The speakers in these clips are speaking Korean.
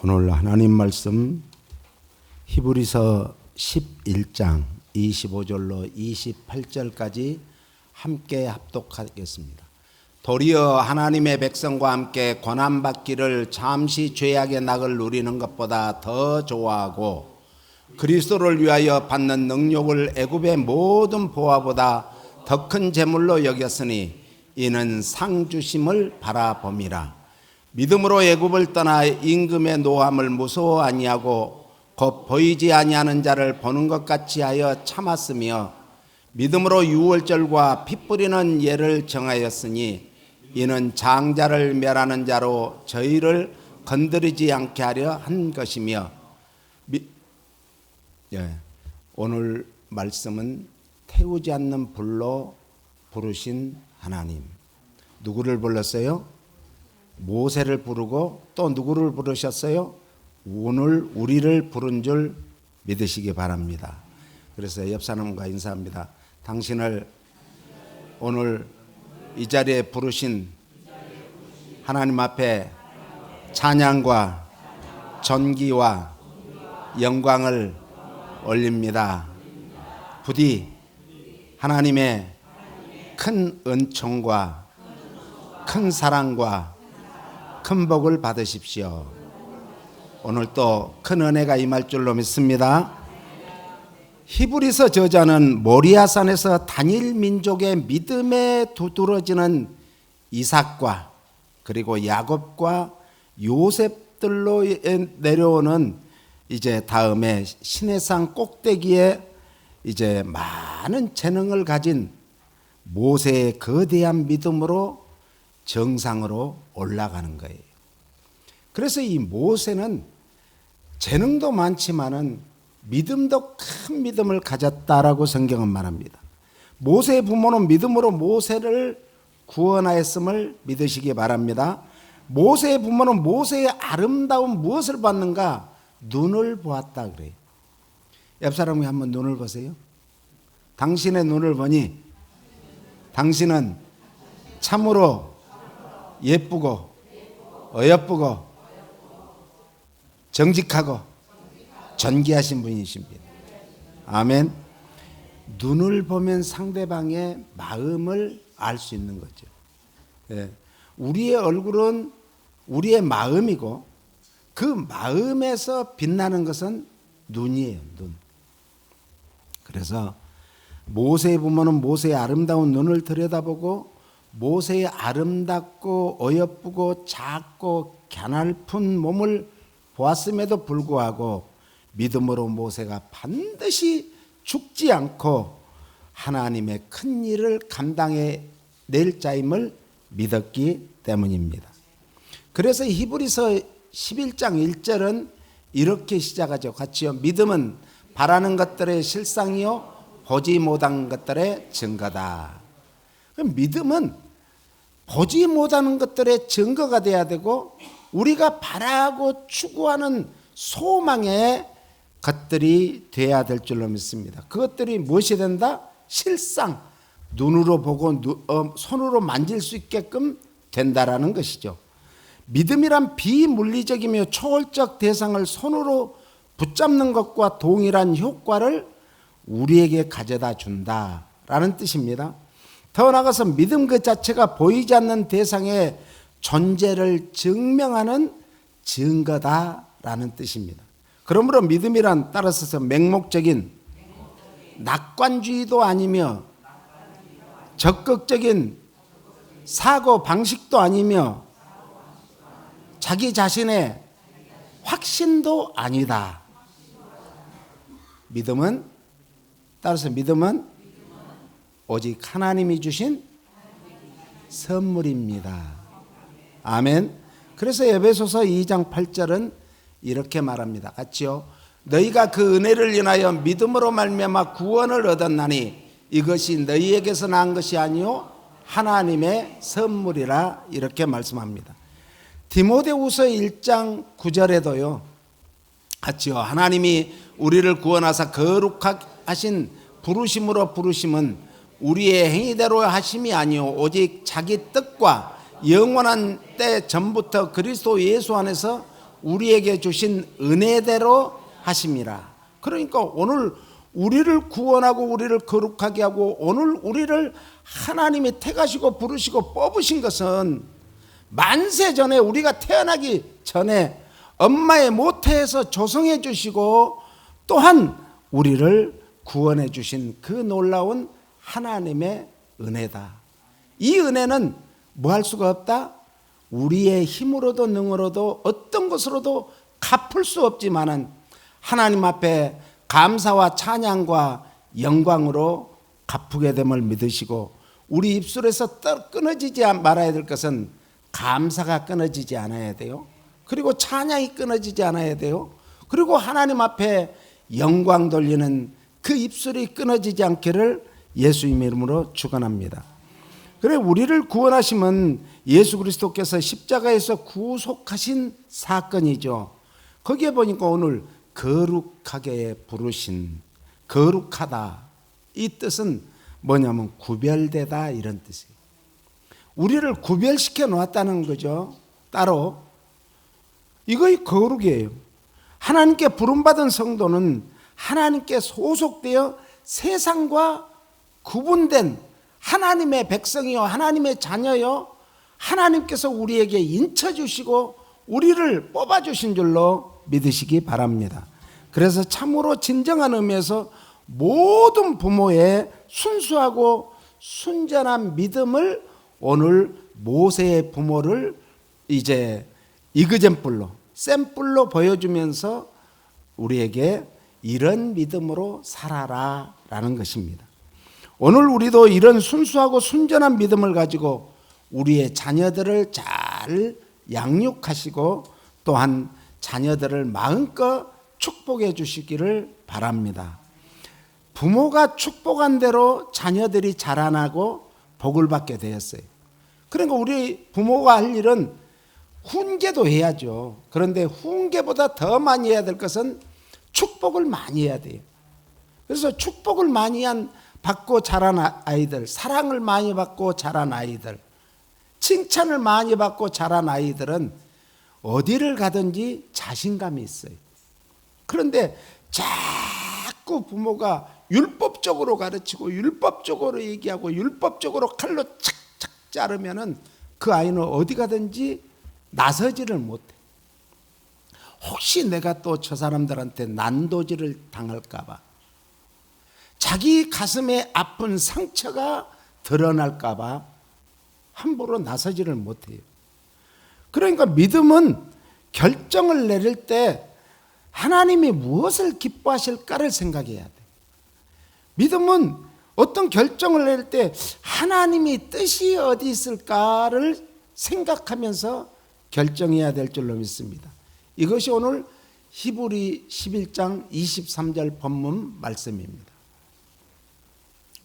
오늘 하나님 말씀 히브리서 11장 25절로 28절까지 함께 합독하겠습니다. 도리어 하나님의 백성과 함께 고난받기를 잠시 죄악의 낙을 누리는 것보다 더 좋아하고 그리스도를 위하여 받는 능력을 애굽의 모든 보화보다 더 큰 재물로 여겼으니 이는 상 주심을 바라봄이라. 믿음으로 애굽을 떠나 임금의 노함을 무서워 아니하고 곧 보이지 아니하는 자를 보는 것 같이 하여 참았으며 믿음으로 유월절과 피 뿌리는 예를 정하였으니 이는 장자를 멸하는 자로 저희를 건드리지 않게 하려 한 것이며 오늘 말씀은 태우지 않는 불로 부르신 하나님. 누구를 불렀어요? 모세를 부르고 또 누구를 부르셨어요? 오늘 우리를 부른 줄 믿으시기 바랍니다. 그래서 옆 사람과 인사합니다. 당신을 오늘 이 자리에 부르신 하나님 앞에 찬양과 존귀와 영광을 올립니다. 부디 하나님의 큰 은총과 큰 사랑과 큰 복을 받으십시오. 오늘 또 큰 은혜가 임할 줄로 믿습니다. 히브리서 저자는 모리아산에서 단일 민족의 믿음에 두드러지는 이삭과 그리고 야곱과 요셉들로 내려오는 이제 다음에 시내산 꼭대기에 이제 많은 재능을 가진 모세의 거대한 믿음으로 정상으로 올라가는 거예요. 그래서 이 모세는 재능도 많지만은 믿음도 큰 믿음을 가졌다라고 성경은 말합니다. 모세의 부모는 믿음으로 모세를 구원하였음을 믿으시기 바랍니다. 모세의 부모는 모세의 아름다운 무엇을 봤는가? 눈을 보았다 그래요. 옆 사람이 한번 눈을 보세요. 당신의 눈을 보니 당신은 참으로 예쁘고 어여쁘고 정직하고 존귀하신 분이십니다. 아멘. 눈을 보면 상대방의 마음을 알 수 있는 거죠. 예. 우리의 얼굴은 우리의 마음이고 그 마음에서 빛나는 것은 눈이에요. 눈. 그래서 모세의 부모는 모세의 아름다운 눈을 들여다보고 모세의 아름답고 어여쁘고 작고 갸냘픈 몸을 보았음에도 불구하고 믿음으로 모세가 반드시 죽지 않고 하나님의 큰 일을 감당해 낼 자임을 믿었기 때문입니다. 그래서 히브리서 11장 1절은 이렇게 시작하죠. 같이요. 믿음은 바라는 것들의 실상이요 보지 못한 것들의 증거다. 그럼 믿음은 보지 못하는 것들의 증거가 돼야 되고 우리가 바라고 추구하는 소망의 것들이 돼야 될 줄로 믿습니다. 그것들이 무엇이 된다? 실상, 눈으로 보고 손으로 만질 수 있게끔 된다라는 것이죠. 믿음이란 비물리적이며 초월적 대상을 손으로 붙잡는 것과 동일한 효과를 우리에게 가져다 준다라는 뜻입니다. 더 나아가서 믿음 그 자체가 보이지 않는 대상의 존재를 증명하는 증거다라는 뜻입니다. 그러므로 믿음이란 따라서 맹목적인 낙관주의도 아니며 적극적인 사고 방식도 아니며 자기 자신의 확신도 아니다. 믿음은 따라서 믿음은 오직 하나님이 주신 선물입니다. 아멘. 그래서 에베소서 2장 8절은 이렇게 말합니다. 같이요. 너희가 그 은혜를 인하여 믿음으로 말미암아 구원을 얻었나니 이것이 너희에게서 난 것이 아니요 하나님의 선물이라 이렇게 말씀합니다. 디모데후서 1장 9절에도요. 같이요. 하나님이 우리를 구원하사 거룩하신 부르심으로 부르심은 우리의 행위대로 하심이 아니요 오직 자기 뜻과 영원한 때 전부터 그리스도 예수 안에서 우리에게 주신 은혜대로 하심이라. 그러니까 오늘 우리를 구원하고 우리를 거룩하게 하고 오늘 우리를 하나님이 택하시고 부르시고 뽑으신 것은 만세 전에, 우리가 태어나기 전에 엄마의 모태에서 조성해 주시고 또한 우리를 구원해 주신 그 놀라운 하나님의 은혜다. 이 은혜는 뭐 할 수가 없다? 우리의 힘으로도 능으로도 어떤 것으로도 갚을 수 없지만은 하나님 앞에 감사와 찬양과 영광으로 갚게 됨을 믿으시고, 우리 입술에서 끊어지지 말아야 될 것은 감사가 끊어지지 않아야 돼요. 그리고 찬양이 끊어지지 않아야 돼요. 그리고 하나님 앞에 영광 돌리는 그 입술이 끊어지지 않기를 예수님 이름으로 축원합니다. 그래, 우리를 구원하심은 예수 그리스도께서 십자가에서 구속하신 사건이죠. 거기에 보니까 오늘 거룩하게 부르신, 거룩하다, 이 뜻은 뭐냐면 구별되다, 이런 뜻이에요. 우리를 구별시켜 놓았다는 거죠. 따로 이거의 거룩이에요. 하나님께 부름받은 성도는 하나님께 소속되어 세상과 구분된 하나님의 백성이요, 하나님의 자녀요, 하나님께서 우리에게 인쳐주시고 우리를 뽑아주신 줄로 믿으시기 바랍니다. 그래서 참으로 진정한 의미에서 모든 부모의 순수하고 순전한 믿음을 오늘 모세의 부모를 이제 이그젠플로, 샘플로 보여주면서 우리에게 이런 믿음으로 살아라 라는 것입니다. 오늘 우리도 이런 순수하고 순전한 믿음을 가지고 우리의 자녀들을 잘 양육하시고 또한 자녀들을 마음껏 축복해 주시기를 바랍니다. 부모가 축복한 대로 자녀들이 자라나고 복을 받게 되었어요. 그러니까 우리 부모가 할 일은 훈계도 해야죠. 그런데 훈계보다 더 많이 해야 될 것은 축복을 많이 해야 돼요. 그래서 축복을 많이 받고 자란 아이들, 사랑을 많이 받고 자란 아이들, 칭찬을 많이 받고 자란 아이들은 어디를 가든지 자신감이 있어요. 그런데 자꾸 부모가 율법적으로 가르치고 율법적으로 얘기하고 율법적으로 칼로 착착 자르면은 그 아이는 어디 가든지 나서지를 못해. 혹시 내가 또 저 사람들한테 난도질을 당할까 봐, 자기 가슴에 아픈 상처가 드러날까 봐 함부로 나서지를 못해요. 그러니까 믿음은 결정을 내릴 때 하나님이 무엇을 기뻐하실까를 생각해야 돼. 믿음은 어떤 결정을 내릴 때 하나님이 뜻이 어디 있을까를 생각하면서 결정해야 될 줄로 믿습니다. 이것이 오늘 히브리 11장 23절 본문 말씀입니다.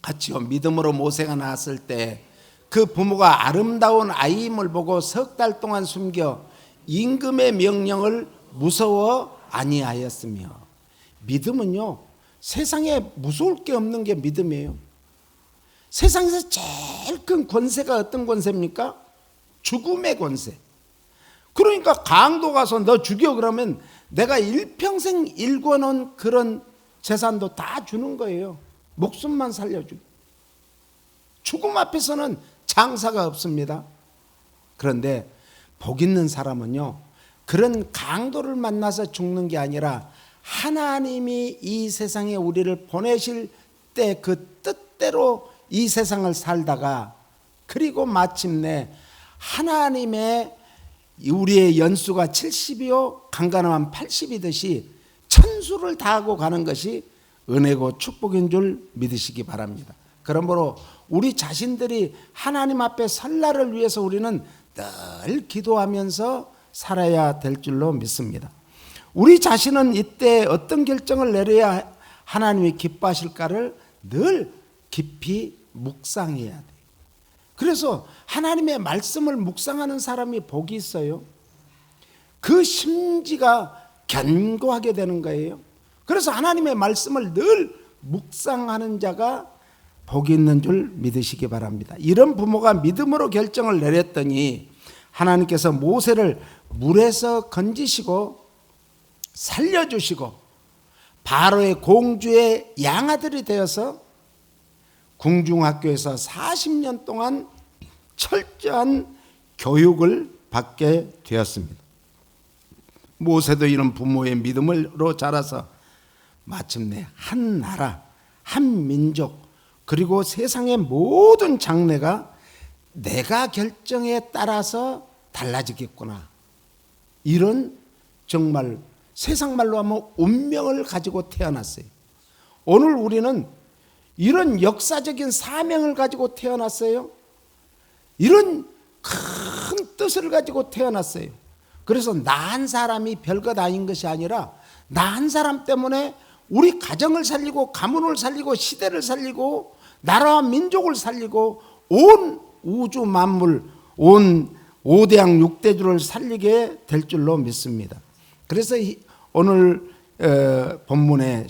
같이요. 믿음으로 모세가 나왔을 때 그 부모가 아름다운 아이임을 보고 석 달 동안 숨겨 임금의 명령을 무서워 아니하였으며. 믿음은요, 세상에 무서울 게 없는 게 믿음이에요. 세상에서 제일 큰 권세가 어떤 권세입니까? 죽음의 권세. 그러니까 강도 가서 너 죽여 그러면 내가 일평생 일궈놓은 그런 재산도 다 주는 거예요. 목숨만 살려주고. 죽음 앞에서는 장사가 없습니다. 그런데 복 있는 사람은요, 그런 강도를 만나서 죽는 게 아니라 하나님이 이 세상에 우리를 보내실 때 그 뜻대로 이 세상을 살다가, 그리고 마침내 하나님의 우리의 연수가 70이요 강간하면 80이듯이 천수를 다하고 가는 것이 은혜고 축복인 줄 믿으시기 바랍니다. 그러므로 우리 자신들이 하나님 앞에 설 날을 위해서 우리는 늘 기도하면서 살아야 될 줄로 믿습니다. 우리 자신은 이때 어떤 결정을 내려야 하나님이 기뻐하실까를 늘 깊이 묵상해야 돼요. 그래서 하나님의 말씀을 묵상하는 사람이 복이 있어요. 그 심지가 견고하게 되는 거예요. 그래서 하나님의 말씀을 늘 묵상하는 자가 복이 있는 줄 믿으시기 바랍니다. 이런 부모가 믿음으로 결정을 내렸더니 하나님께서 모세를 물에서 건지시고 살려주시고 바로의 공주의 양아들이 되어서 궁중학교에서 40년 동안 철저한 교육을 받게 되었습니다. 모세도 이런 부모의 믿음으로 자라서 마침내 한 나라, 한 민족, 그리고 세상의 모든 장래가 내가 결정에 따라서 달라지겠구나, 이런 정말 세상 말로 하면 운명을 가지고 태어났어요. 오늘 우리는 이런 역사적인 사명을 가지고 태어났어요. 이런 큰 뜻을 가지고 태어났어요. 그래서 나 한 사람이 별것 아닌 것이 아니라 나 한 사람 때문에 우리 가정을 살리고 가문을 살리고 시대를 살리고 나라와 민족을 살리고 온 우주 만물, 온 5대양 6대주를 살리게 될 줄로 믿습니다. 그래서 오늘 본문의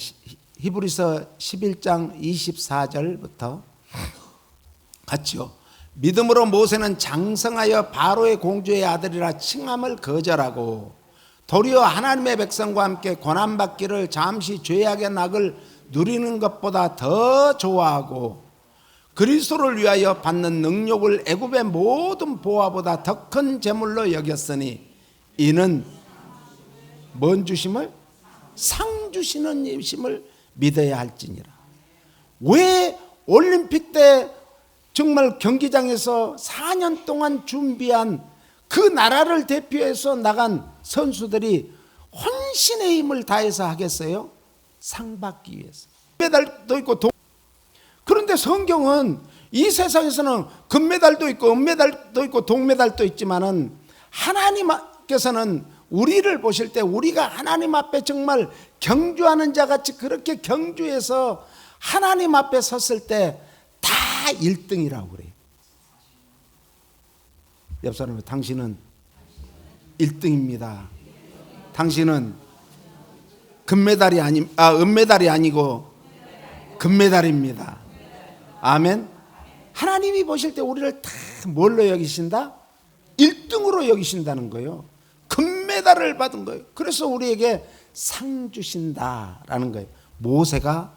히브리서 11장 24절부터 같이요. 믿음으로 모세는 장성하여 바로의 공주의 아들이라 칭함을 거절하고 도리어 하나님의 백성과 함께 고난받기를 잠시 죄악의 낙을 누리는 것보다 더 좋아하고 그리스도를 위하여 받는 능력을 애굽의 모든 보화보다 더 큰 재물로 여겼으니 이는 뭔 주심을? 상 주시는 이심을 믿어야 할지니라. 왜 올림픽 때 정말 경기장에서 4년 동안 준비한 그 나라를 대표해서 나간 선수들이 혼신의 힘을 다해서 하겠어요? 상 받기 위해서. 메달도 있고 그런데 성경은 이 세상에서는 금메달도 있고 은메달도 있고 동메달도 있지만은 하나님께서는 우리를 보실 때 우리가 하나님 앞에 정말 경주하는 자 같이 그렇게 경주해서 하나님 앞에 섰을 때 다 1등이라고 그래요. 옆 사람은 당신은 1등입니다. 당신은 은메달이 아니고 금메달입니다. 아멘. 하나님이 보실 때 우리를 다 뭘로 여기신다? 1등으로 여기신다는 거예요. 금메달을 받은 거예요. 그래서 우리에게 상 주신다라는 거예요. 모세가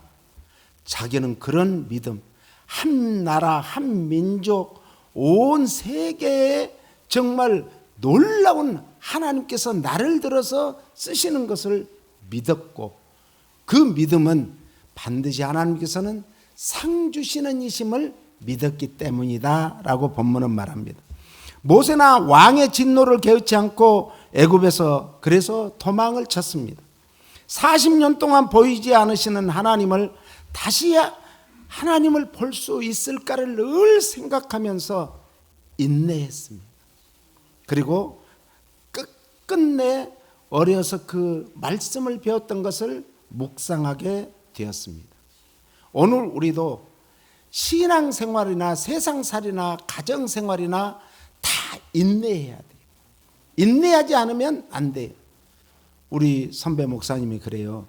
자기는 그런 믿음, 한 나라, 한 민족, 온 세계에 정말 놀라운 하나님께서 나를 들어서 쓰시는 것을 믿었고 그 믿음은 반드시 하나님께서는 상 주시는 이심을 믿었기 때문이다 라고 본문은 말합니다. 모세나 왕의 진노를 개의치 않고 애굽에서 그래서 도망을 쳤습니다. 40년 동안 보이지 않으시는 하나님을 다시 하나님을 볼 수 있을까를 늘 생각하면서 인내했습니다. 그리고 끝끝내 어려서 그 말씀을 배웠던 것을 묵상하게 되었습니다. 오늘 우리도 신앙생활이나 세상살이나 가정생활이나 다 인내해야 돼요. 인내하지 않으면 안 돼요. 우리 선배 목사님이 그래요.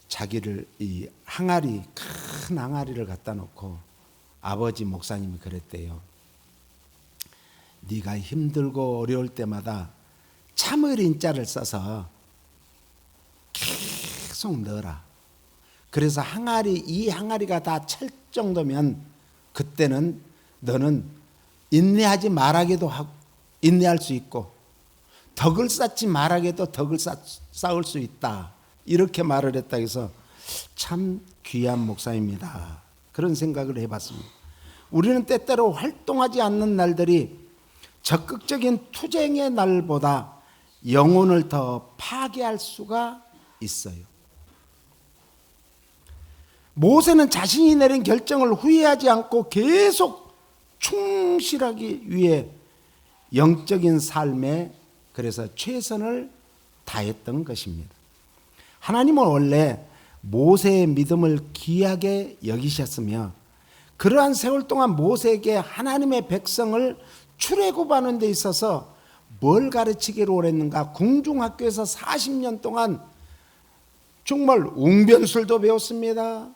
자기를 이 항아리, 큰 항아리를 갖다 놓고 아버지 목사님이 그랬대요. 네가 힘들고 어려울 때마다 참을 인자를 써서 계속 넣어라. 그래서 이 항아리가 다 찰 정도면 그때는 너는 인내하지 말하게도 하고 인내할 수 있고 덕을 쌓지 말하게도 덕을 쌓을 수 있다. 이렇게 말을 했다 해서 참 귀한 목사입니다. 그런 생각을 해봤습니다. 우리는 때때로 활동하지 않는 날들이 적극적인 투쟁의 날보다 영혼을 더 파괴할 수가 있어요. 모세는 자신이 내린 결정을 후회하지 않고 계속 충실하기 위해 영적인 삶에 그래서 최선을 다했던 것입니다. 하나님은 원래 모세의 믿음을 귀하게 여기셨으며 그러한 세월 동안 모세에게 하나님의 백성을 출애굽하는 데 있어서 뭘 가르치기로 원했는가? 궁중학교에서 40년 동안 정말 웅변술도 배웠습니다.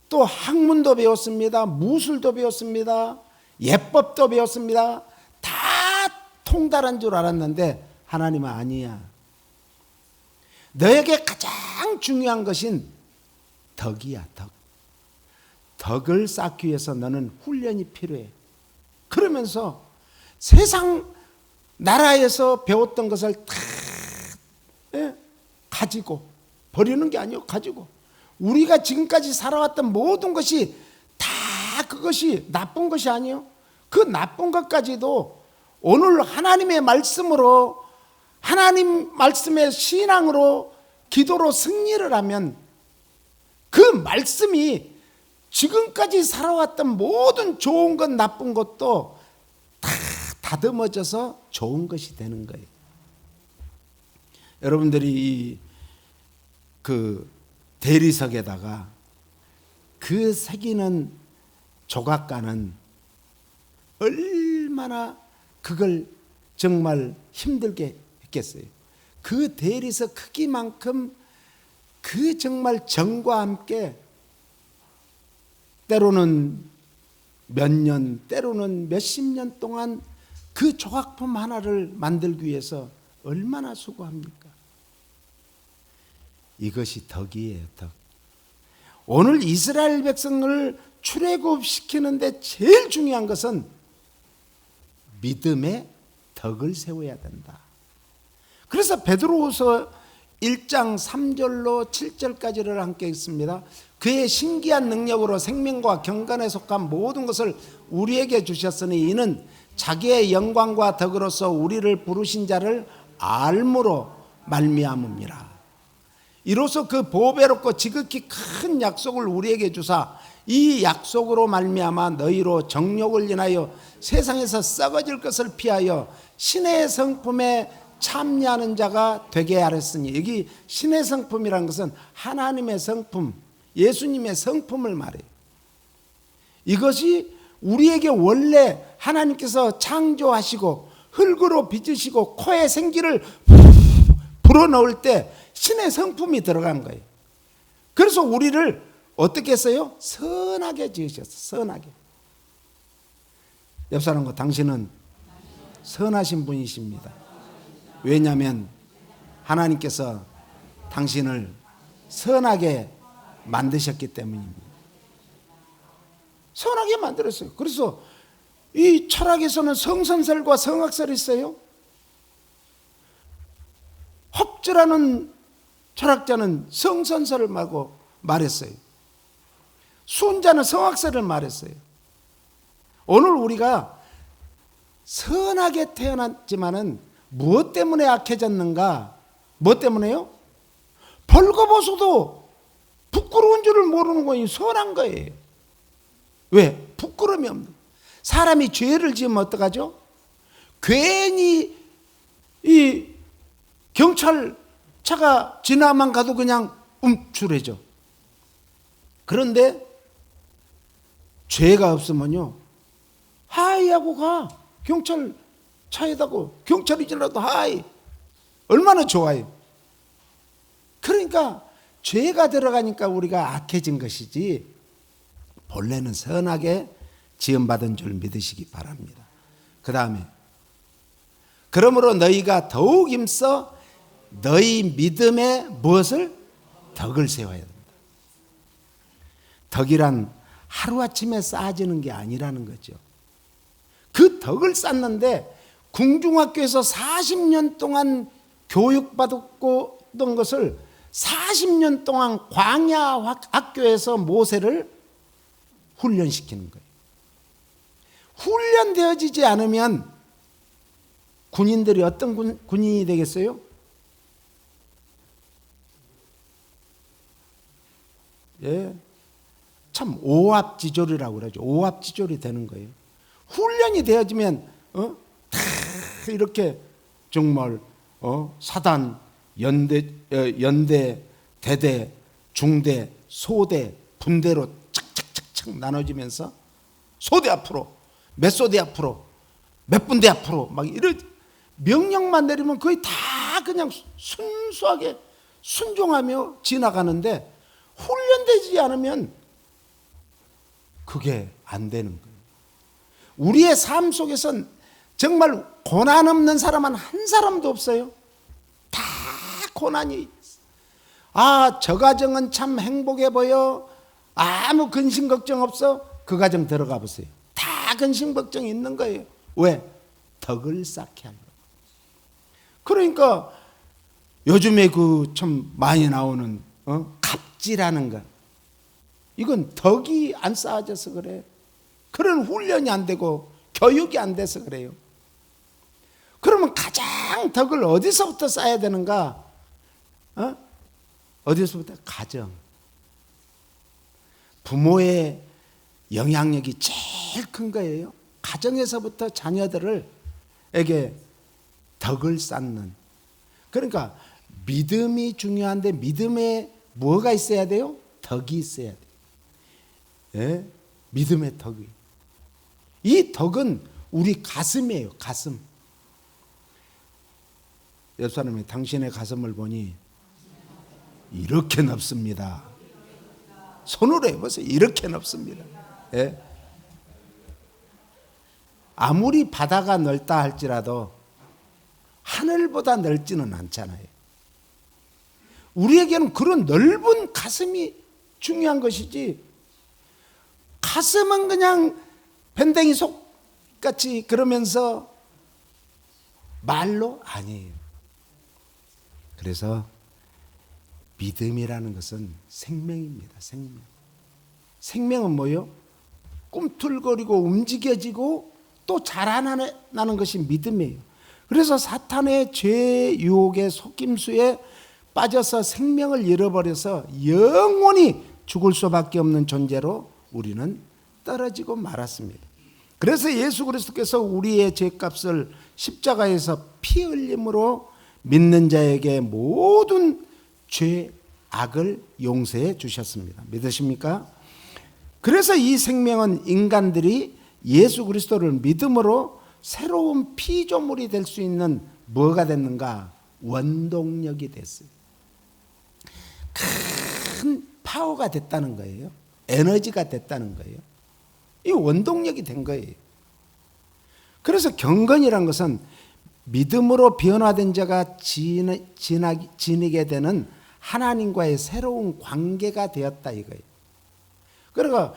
또 학문도 배웠습니다. 무술도 배웠습니다. 예법도 배웠습니다. 다 통달한 줄 알았는데 하나님은 아니야. 너에게 가장 중요한 것인 덕이야, 덕. 덕을 쌓기 위해서 너는 훈련이 필요해. 그러면서 세상 나라에서 배웠던 것을 다 가지고, 버리는 게 아니고 가지고, 우리가 지금까지 살아왔던 모든 것이 다 그것이 나쁜 것이 아니에요. 그 나쁜 것까지도 오늘 하나님의 말씀으로, 하나님 말씀의 신앙으로, 기도로 승리를 하면 그 말씀이 지금까지 살아왔던 모든 좋은 것 나쁜 것도 다 다듬어져서 좋은 것이 되는 거예요. 여러분들이 그 대리석에다가 그 새기는 조각가는 얼마나 그걸 정말 힘들게 했겠어요. 그 대리석 크기만큼 그 정말 정과 함께 때로는 몇 년, 때로는 몇십 년 동안 그 조각품 하나를 만들기 위해서 얼마나 수고합니까? 이것이 덕이에요, 덕. 오늘 이스라엘 백성을 출애굽시키는데 제일 중요한 것은 믿음의 덕을 세워야 된다. 그래서 베드로후서 1장 3절로 7절까지를 함께 읽습니다. 그의 신기한 능력으로 생명과 경건에 속한 모든 것을 우리에게 주셨으니 이는 자기의 영광과 덕으로서 우리를 부르신 자를 알므로 말미암음이라. 이로써 그 보배롭고 지극히 큰 약속을 우리에게 주사 이 약속으로 말미암아 너희로 정욕을 인하여 세상에서 썩어질 것을 피하여 신의 성품에 참여하는 자가 되게 하랬으니, 여기 신의 성품이라는 것은 하나님의 성품, 예수님의 성품을 말해요. 이것이 우리에게 원래 하나님께서 창조하시고 흙으로 빚으시고 코에 생기를 불어넣을 때 신의 성품이 들어간 거예요. 그래서 우리를 어떻게 했어요? 선하게 지으셨어요. 선하게. 옆 사람과 당신은 선하신 분이십니다. 왜냐하면 하나님께서 당신을 선하게 만드셨기 때문입니다. 선하게 만들었어요. 그래서 이 철학에서는 성선설과 성악설이 있어요. 홉즈라는 철학자는 성선설을 말했어요. 순자는 성악설을 말했어요. 오늘 우리가 선하게 태어났지만은 무엇 때문에 악해졌는가? 무엇 때문에요? 벌거벗어도 부끄러운 줄을 모르는 거예요. 선한 거예요. 왜? 부끄러움이 없는. 사람이 죄를 지으면 어떡하죠? 괜히 이 경찰차가 지나만 가도 그냥 움츠러져. 그런데 죄가 없으면요, 하이 하고 가. 경찰차에다고 경찰이 지나도 하이. 얼마나 좋아요. 그러니까 죄가 들어가니까 우리가 악해진 것이지 본래는 선하게 지음받은 줄 믿으시기 바랍니다. 그 다음에 그러므로 너희가 더욱 힘써 너희 믿음에 무엇을? 덕을 세워야 된다. 덕이란 하루아침에 쌓아지는 게 아니라는 거죠. 그 덕을 쌓는데 궁중학교에서 40년 동안 교육받았던 것을 40년 동안 광야 학교에서 모세를 훈련시키는 거예요. 훈련되어지지 않으면 군인들이 어떤 군인이 되겠어요? 예, 참 오합지졸이라고 그러죠. 오합지졸이 되는 거예요. 훈련이 되어지면 다 이렇게 정말 사단, 연대, 대대, 중대, 소대, 분대로 착착착착 나눠지면서 소대 앞으로, 몇 소대 앞으로, 몇 분대 앞으로 막 이런 명령만 내리면 거의 다 그냥 순수하게 순종하며 지나가는데 훈련되지 않으면 그게 안 되는 거예요. 우리의 삶 속에선 정말 고난 없는 사람은 한 사람도 없어요. 다 고난이. 저 가정은 참 행복해 보여. 아무 근심 걱정 없어. 그 가정 들어가 보세요. 다 근심 걱정이 있는 거예요. 왜? 덕을 쌓게 하는 거예요. 그러니까 요즘에 그 참 많이 나오는 갑질하는 거, 이건 덕이 안 쌓아져서 그래. 그런 훈련이 안 되고 교육이 안 돼서 그래요. 그러면 가장 덕을 어디서부터 쌓아야 되는가? 어디서부터? 가정. 부모의 영향력이 제일 큰 거예요. 가정에서부터 자녀들에게 덕을 쌓는. 그러니까 믿음이 중요한데 믿음에 뭐가 있어야 돼요? 덕이 있어야 돼요. 예? 믿음의 덕이. 이 덕은 우리 가슴이에요. 가슴. 옆 사람이 당신의 가슴을 보니 이렇게 넓습니다. 손으로 해보세요. 이렇게 넓습니다. 예? 아무리 바다가 넓다 할지라도 하늘보다 넓지는 않잖아요. 우리에게는 그런 넓은 가슴이 중요한 것이지, 가슴은 그냥 밴댕이 속같이 그러면서 말로 아니에요. 그래서 믿음이라는 것은 생명입니다. 생명. 생명은 뭐요? 꿈틀거리고 움직여지고 또 자라나는 것이 믿음이에요. 그래서 사탄의 죄 유혹의 속임수에 빠져서 생명을 잃어버려서 영원히 죽을 수밖에 없는 존재로 우리는 떨어지고 말았습니다. 그래서 예수 그리스도께서 우리의 죄값을 십자가에서 피 흘림으로 믿는 자에게 모든 죄, 악을 용서해 주셨습니다. 믿으십니까? 그래서 이 생명은 인간들이 예수 그리스도를 믿음으로 새로운 피조물이 될 수 있는 뭐가 됐는가? 원동력이 됐어요. 큰 파워가 됐다는 거예요. 에너지가 됐다는 거예요. 이 원동력이 된 거예요. 그래서 경건이란 것은 믿음으로 변화된 자가 지니게 되는 하나님과의 새로운 관계가 되었다 이거예요. 그러니까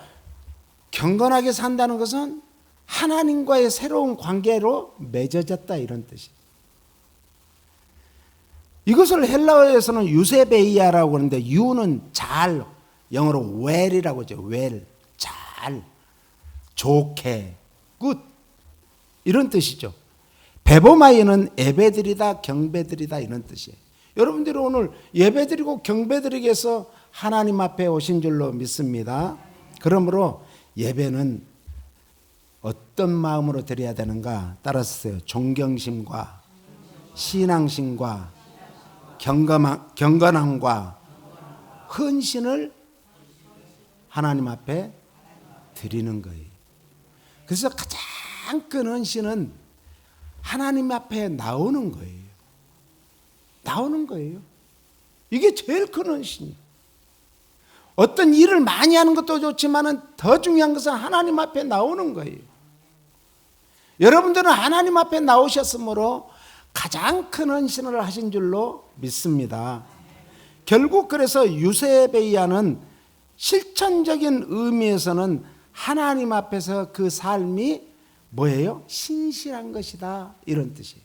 경건하게 산다는 것은 하나님과의 새로운 관계로 맺어졌다 이런 뜻이에요. 이것을 헬라어에서는 유세베이아라고 하는데, 유는 잘, 영어로 well이라고 하죠. well, 잘, 좋게, good 이런 뜻이죠. 베보마이는 예배드리다, 경배드리다 이런 뜻이에요. 여러분들이 오늘 예배드리고 경배드리기 위해서 하나님 앞에 오신 줄로 믿습니다. 그러므로 예배는 어떤 마음으로 드려야 되는가? 따라서요. 존경심과 신앙심과 경건함과 헌신을 하나님 앞에 드리는 거예요. 그래서 가장 큰 헌신은 하나님 앞에 나오는 거예요. 나오는 거예요. 이게 제일 큰 헌신이에요. 어떤 일을 많이 하는 것도 좋지만 더 중요한 것은 하나님 앞에 나오는 거예요. 여러분들은 하나님 앞에 나오셨으므로 가장 큰 헌신을 하신 줄로 믿습니다. 결국 그래서 유세베이아는 실천적인 의미에서는 하나님 앞에서 그 삶이 뭐예요? 신실한 것이다 이런 뜻이에요.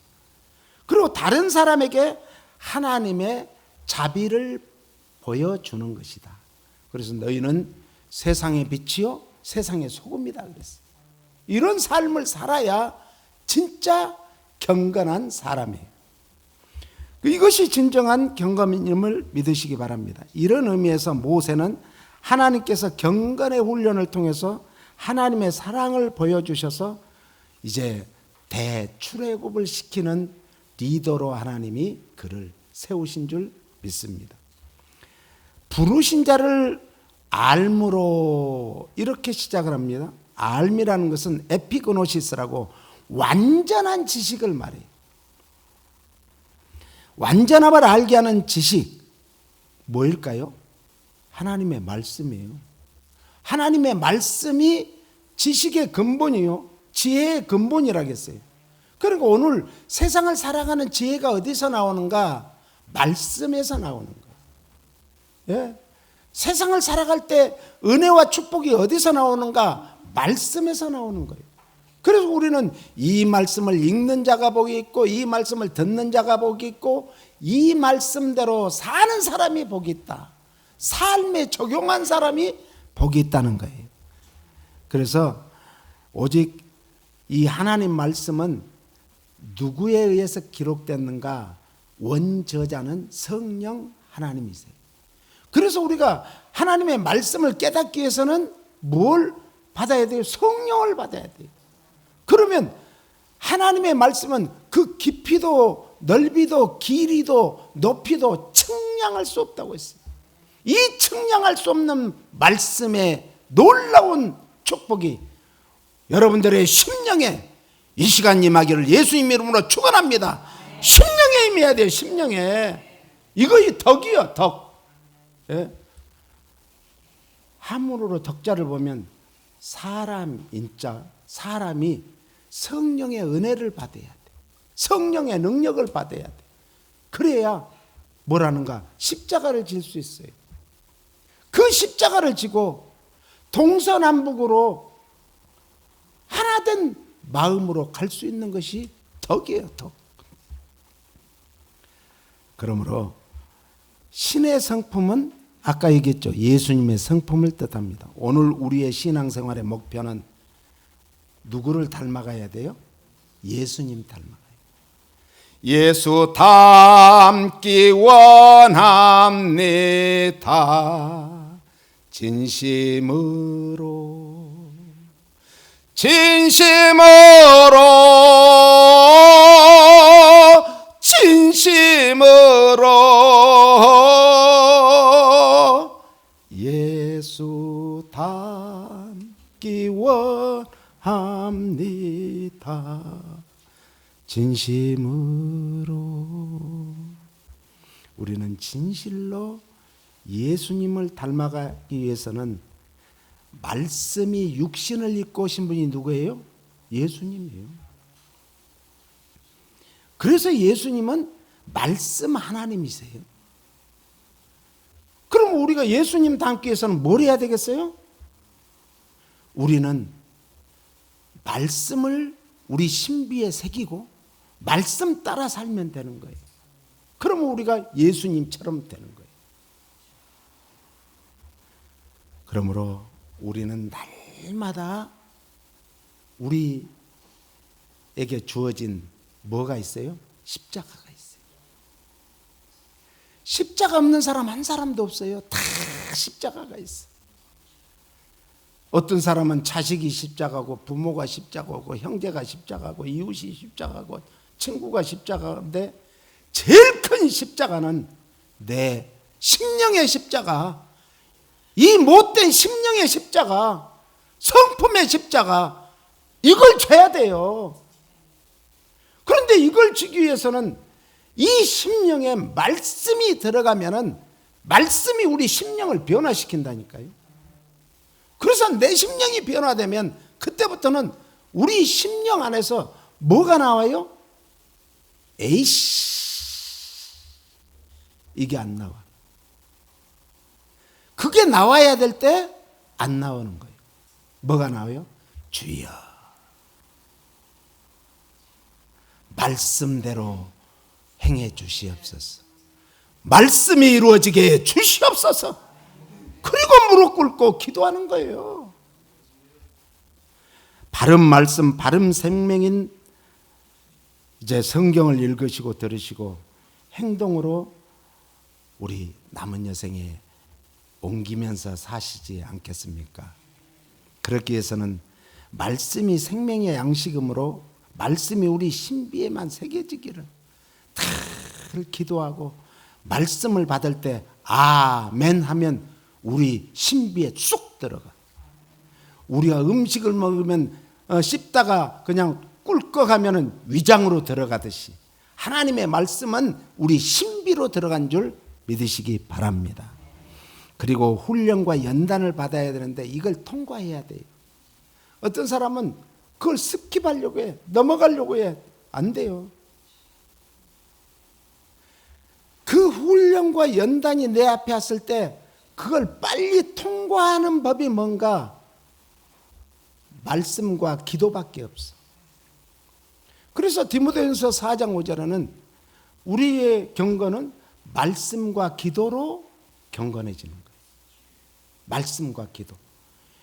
그리고 다른 사람에게 하나님의 자비를 보여주는 것이다. 그래서 너희는 세상의 빛이요 세상의 소금이다 그랬어요. 이런 삶을 살아야 진짜 경건한 사람이에요. 이것이 진정한 경건임을 믿으시기 바랍니다. 이런 의미에서 모세는 하나님께서 경건의 훈련을 통해서 하나님의 사랑을 보여주셔서 이제 대출애굽을 시키는 리더로 하나님이 그를 세우신 줄 믿습니다. 부르신 자를 알므로 이렇게 시작을 합니다. 알미라는 것은 에피그노시스라고 완전한 지식을 말해요. 완전함을 알게 하는 지식 뭐일까요? 하나님의 말씀이에요. 하나님의 말씀이 지식의 근본이요. 지혜의 근본이라겠어요. 그리고 오늘 세상을 살아가는 지혜가 어디서 나오는가? 말씀에서 나오는 거예요. 예? 세상을 살아갈 때 은혜와 축복이 어디서 나오는가? 말씀에서 나오는 거예요. 그래서 우리는 이 말씀을 읽는 자가 복이 있고, 이 말씀을 듣는 자가 복이 있고, 이 말씀대로 사는 사람이 복이 있다. 삶에 적용한 사람이 복이 있다는 거예요. 그래서 오직 이 하나님 말씀은 누구에 의해서 기록됐는가? 원저자는 성령 하나님이세요. 그래서 우리가 하나님의 말씀을 깨닫기 위해서는 뭘 받아야 돼요? 성령을 받아야 돼요. 그러면 하나님의 말씀은 그 깊이도 넓이도 길이도 높이도 측량할 수 없다고 했어요. 이 측량할 수 없는 말씀의 놀라운 축복이 여러분들의 심령에 이 시간 임하기를 예수님 이름으로 축원합니다. 심령에 임해야 돼요. 심령에. 이거 덕이요, 덕. 예? 한문으로 덕자를 보면 사람 인자, 사람이 성령의 은혜를 받아야 돼. 성령의 능력을 받아야 돼. 그래야 뭐라는가? 십자가를 질 수 있어요. 그 십자가를 지고 동서남북으로 하나된 마음으로 갈 수 있는 것이 덕이에요, 덕. 그러므로 신의 성품은 아까 얘기했죠. 예수님의 성품을 뜻합니다. 오늘 우리의 신앙생활의 목표는 누구를 닮아가야 돼요? 예수님 닮아가요. 예수 닮기 원합니다. 진심으로 예수 닮기 원합니다. 진심으로. 우리는 진실로 예수님을 닮아가기 위해서는 말씀이 육신을 입고 오신 분이 누구예요? 예수님이에요. 그래서 예수님은 말씀 하나님이세요. 그럼 우리가 예수님 닮기 위해서는 뭘 해야 되겠어요? 우리는 말씀을 우리 신비에 새기고 말씀 따라 살면 되는 거예요. 그러면 우리가 예수님처럼 되는 거예요. 그러므로 우리는 날마다 우리에게 주어진 뭐가 있어요? 십자가가 있어요. 십자가 없는 사람 한 사람도 없어요. 다 십자가가 있어요. 어떤 사람은 자식이 십자가고 부모가 십자가고 형제가 십자가고 이웃이 십자가고 친구가 십자가인데 제일 큰 십자가는 내 심령의 십자가, 이 못된 심령의 십자가, 성품의 십자가, 이걸 져야 돼요. 그런데 이걸 지기 위해서는 이 심령에 말씀이 들어가면은 말씀이 우리 심령을 변화시킨다니까요. 그래서 내 심령이 변화되면 그때부터는 우리 심령 안에서 뭐가 나와요? 에이씨, 이게 안 나와. 그게 나와야 될 때 안 나오는 거예요. 뭐가 나와요? 주여, 말씀대로 행해 주시옵소서. 말씀이 이루어지게 해 주시옵소서. 그리고 무릎 꿇고 기도하는 거예요. 바른 말씀, 바른 생명인 이제 성경을 읽으시고 들으시고 행동으로 우리 남은 여생에 옮기면서 사시지 않겠습니까? 그렇기 위해서는 말씀이 생명의 양식이므로 말씀이 우리 신비에만 새겨지기를 늘 기도하고, 말씀을 받을 때 아멘 하면 우리 신비에 쑥 들어가. 우리가 음식을 먹으면 씹다가 그냥 꿀꺽하면 위장으로 들어가듯이 하나님의 말씀은 우리 신비로 들어간 줄 믿으시기 바랍니다. 그리고 훈련과 연단을 받아야 되는데 이걸 통과해야 돼요. 어떤 사람은 그걸 스킵하려고 해. 넘어가려고 해. 안 돼요. 그 훈련과 연단이 내 앞에 왔을 때 그걸 빨리 통과하는 법이 뭔가? 말씀과 기도밖에 없어. 그래서 디모데전서 4장 5절에는 우리의 경건은 말씀과 기도로 경건해지는 거예요. 말씀과 기도.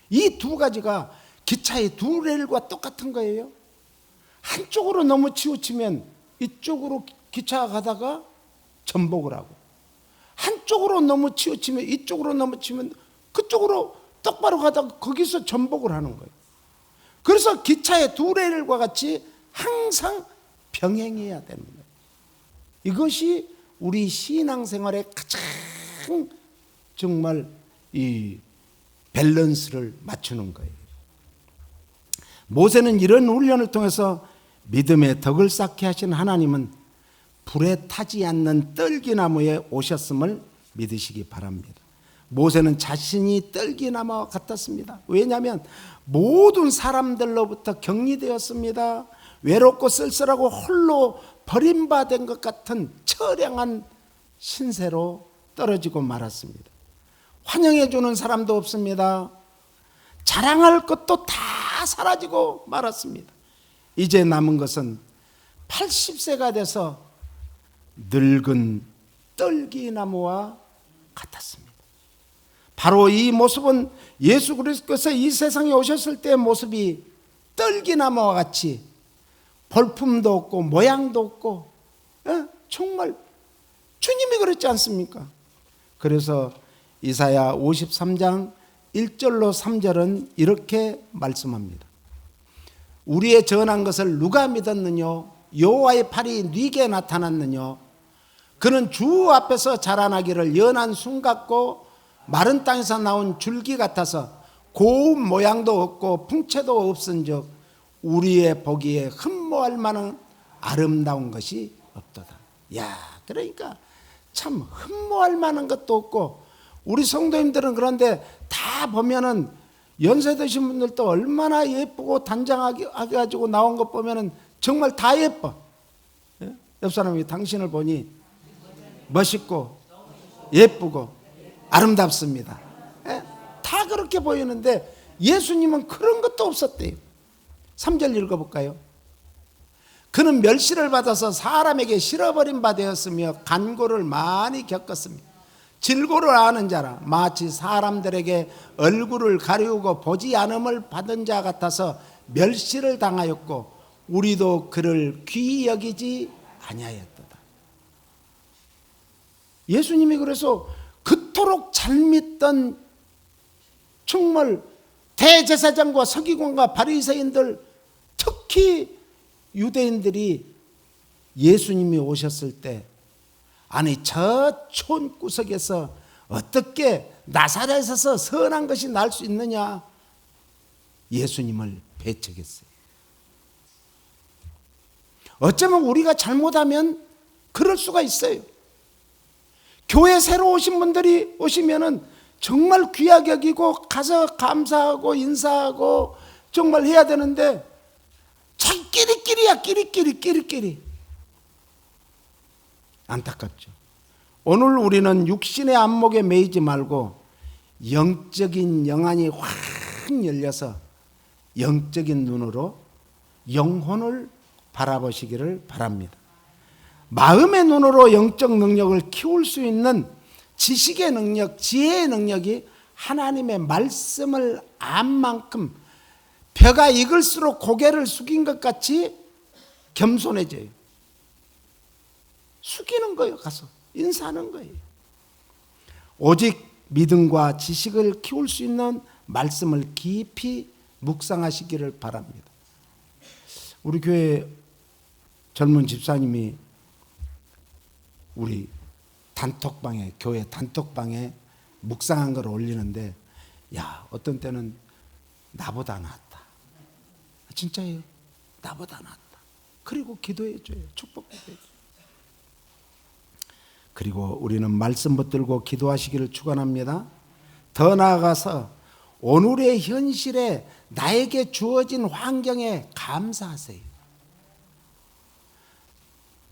이 두 가지가 기차의 두 레일과 똑같은 거예요. 한쪽으로 너무 치우치면 이쪽으로 기차가 가다가 전복을 하고, 한쪽으로 너무 치우치면 이쪽으로 너무 치면 그쪽으로 똑바로 가다가 거기서 전복을 하는 거예요. 그래서 기차의 두 레일과 같이 항상 병행해야 되는 거예요. 이것이 우리 신앙생활의 가장 정말 이 밸런스를 맞추는 거예요. 모세는 이런 훈련을 통해서 믿음의 덕을 쌓게 하신 하나님은 불에 타지 않는 떨기나무에 오셨음을 믿으시기 바랍니다. 모세는 자신이 떨기나무와 같았습니다. 왜냐하면 모든 사람들로부터 격리되었습니다. 외롭고 쓸쓸하고 홀로 버림받은 것 같은 처량한 신세로 떨어지고 말았습니다. 환영해 주는 사람도 없습니다. 자랑할 것도 다 사라지고 말았습니다. 이제 남은 것은 80세가 돼서 늙은 떨기나무와 같았습니다. 바로 이 모습은 예수 그리스도께서 이 세상에 오셨을 때의 모습이 떨기나무와 같이 볼품도 없고 모양도 없고, 정말 주님이 그랬지 않습니까? 그래서 이사야 53장 1절로 3절은 이렇게 말씀합니다. 우리의 전한 것을 누가 믿었느냐? 여호와의 팔이 네게 나타났느냐? 그는 주 앞에서 자라나기를 연한 순 같고 마른 땅에서 나온 줄기 같아서 고운 모양도 없고 풍채도 없은즉 우리의 보기에 흠모할 만한 아름다운 것이 없도다. 야, 그러니까 참 흠모할 만한 것도 없고, 우리 성도님들은 그런데 다 보면은 연세 드신 분들도 얼마나 예쁘고 단장하게 가지고 나온 것 보면은 정말 다 예뻐. 옆 사람이 당신을 보니 멋있고 예쁘고 아름답습니다. 다 그렇게 보이는데 예수님은 그런 것도 없었대요. 3절 읽어볼까요? 그는 멸시를 받아서 사람에게 실어버린 바 되었으며 간고를 많이 겪었습니다. 질고를 아는 자라 마치 사람들에게 얼굴을 가리우고 보지 않음을 받은 자 같아서 멸시를 당하였고 우리도 그를 귀히 여기지 아니하였도다. 예수님이 그래서 그토록 잘 믿던 정말 대제사장과 서기관과 바리새인들, 특히 유대인들이 예수님이 오셨을 때 아니 저 촌구석에서 어떻게 나사렛에서 선한 것이 날 수 있느냐, 예수님을 배척했어요. 어쩌면 우리가 잘못하면 그럴 수가 있어요. 교회 새로 오신 분들이 오시면은 정말 귀하게 여기고 가서 감사하고 인사하고 정말 해야 되는데 자기 끼리끼리야. 끼리끼리. 안타깝죠. 오늘 우리는 육신의 안목에 매이지 말고 영적인 영안이 확 열려서 영적인 눈으로 영혼을 바라보시기를 바랍니다. 마음의 눈으로 영적 능력을 키울 수 있는 지식의 능력, 지혜의 능력이 하나님의 말씀을 안 만큼 벼가 익을수록 고개를 숙인 것 같이 겸손해져요. 숙이는 거예요. 가서 인사하는 거예요. 오직 믿음과 지식을 키울 수 있는 말씀을 깊이 묵상하시기를 바랍니다. 우리 교회 젊은 집사님이 우리 단톡방에, 교회 단톡방에 묵상한 걸 올리는데, 야, 어떤 때는 나보다 낫다. 진짜예요. 나보다 낫다. 그리고 기도해줘요. 축복해줘요. 그리고 우리는 말씀 붙들고 기도하시기를 축원합니다. 더 나아가서 오늘의 현실에 나에게 주어진 환경에 감사하세요.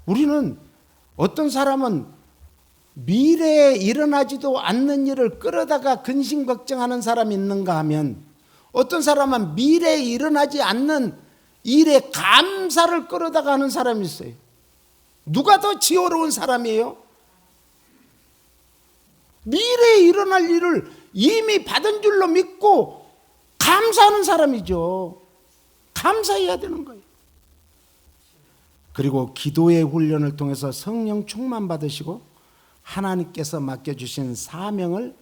우리는 어떤 사람은 미래에 일어나지도 않는 일을 끌어다가 근심 걱정하는 사람이 있는가 하면 어떤 사람은 미래에 일어나지 않는 일에 감사를 끌어다가 하는 사람이 있어요. 누가 더 지혜로운 사람이에요? 미래에 일어날 일을 이미 받은 줄로 믿고 감사하는 사람이죠. 감사해야 되는 거예요. 그리고 기도의 훈련을 통해서 성령 충만 받으시고 하나님께서 맡겨주신 사명을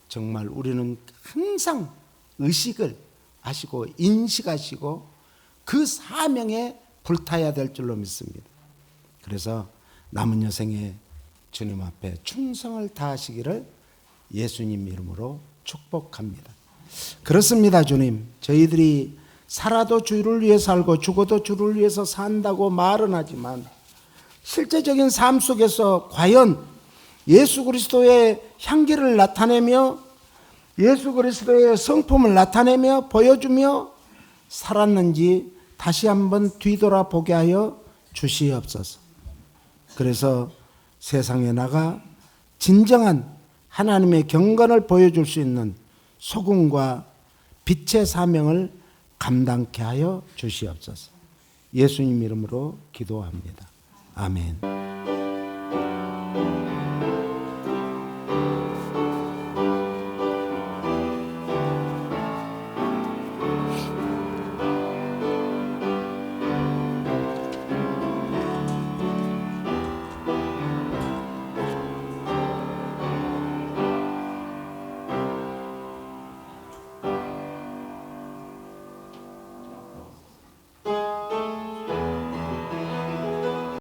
정말 우리는 항상 의식을 하시고 인식하시고 그 사명에 불타야 될 줄로 믿습니다. 그래서 남은 여생에 주님 앞에 충성을 다하시기를 예수님 이름으로 축복합니다. 그렇습니다. 주님, 저희들이 살아도 주를 위해 살고 죽어도 주를 위해서 산다고 말은 하지만 실제적인 삶 속에서 과연 예수 그리스도의 향기를 나타내며 예수 그리스도의 성품을 나타내며 보여주며 살았는지 다시 한번 뒤돌아보게 하여 주시옵소서. 그래서 세상에 나가 진정한 하나님의 경건을 보여줄 수 있는 소금과 빛의 사명을 감당케 하여 주시옵소서. 예수님 이름으로 기도합니다. 아멘.